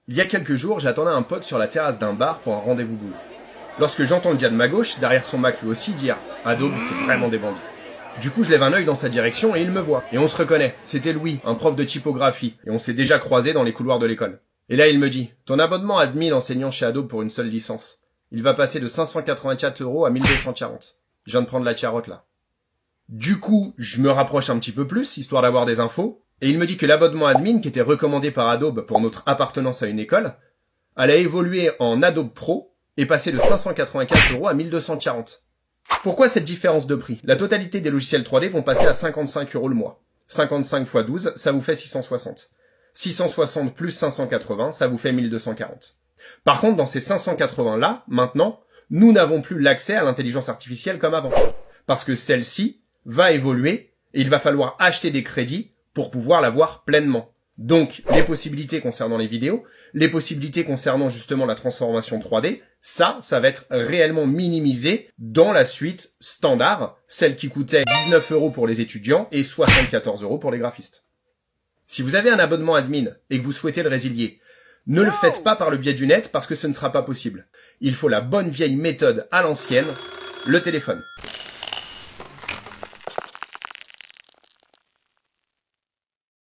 Il y a quelques jours, j'attendais un pote sur la terrasse d'un bar pour un rendez-vous boulot. Lorsque j'entends le gars de ma gauche, derrière son Mac lui aussi, dire « Adobe, c'est vraiment des bandits ». Du coup, je lève un œil dans sa direction et il me voit. Et on se reconnaît. C'était Louis, un prof de typographie. Et on s'est déjà croisés dans les couloirs de l'école. Et là, il me dit « Ton abonnement admin enseignant chez Adobe pour une seule licence. Il va passer de 584 € à 1240. Je viens de prendre la tiarotte là. » Du coup, je me rapproche un petit peu plus, histoire d'avoir des infos. Et il me dit que l'abonnement admin, qui était recommandé par Adobe pour notre appartenance à une école, allait évoluer en Adobe Pro et passer de 584 € à 1240. Pourquoi cette différence de prix? La totalité des logiciels 3D vont passer à 55 € le mois. 55 x 12, ça vous fait 660. 660 plus 580, ça vous fait 1240. Par contre, dans ces 580-là, maintenant, nous n'avons plus l'accès à l'intelligence artificielle comme avant. Parce que celle-ci va évoluer et il va falloir acheter des crédits pour pouvoir l'avoir pleinement. Donc, les possibilités concernant les vidéos, les possibilités concernant justement la transformation 3D, ça va être réellement minimisé dans la suite standard, celle qui coûtait 19 € pour les étudiants et 74 € pour les graphistes. Si vous avez un abonnement admin et que vous souhaitez le résilier, ne le faites pas par le biais du net parce que ce ne sera pas possible. Il faut la bonne vieille méthode à l'ancienne, le téléphone.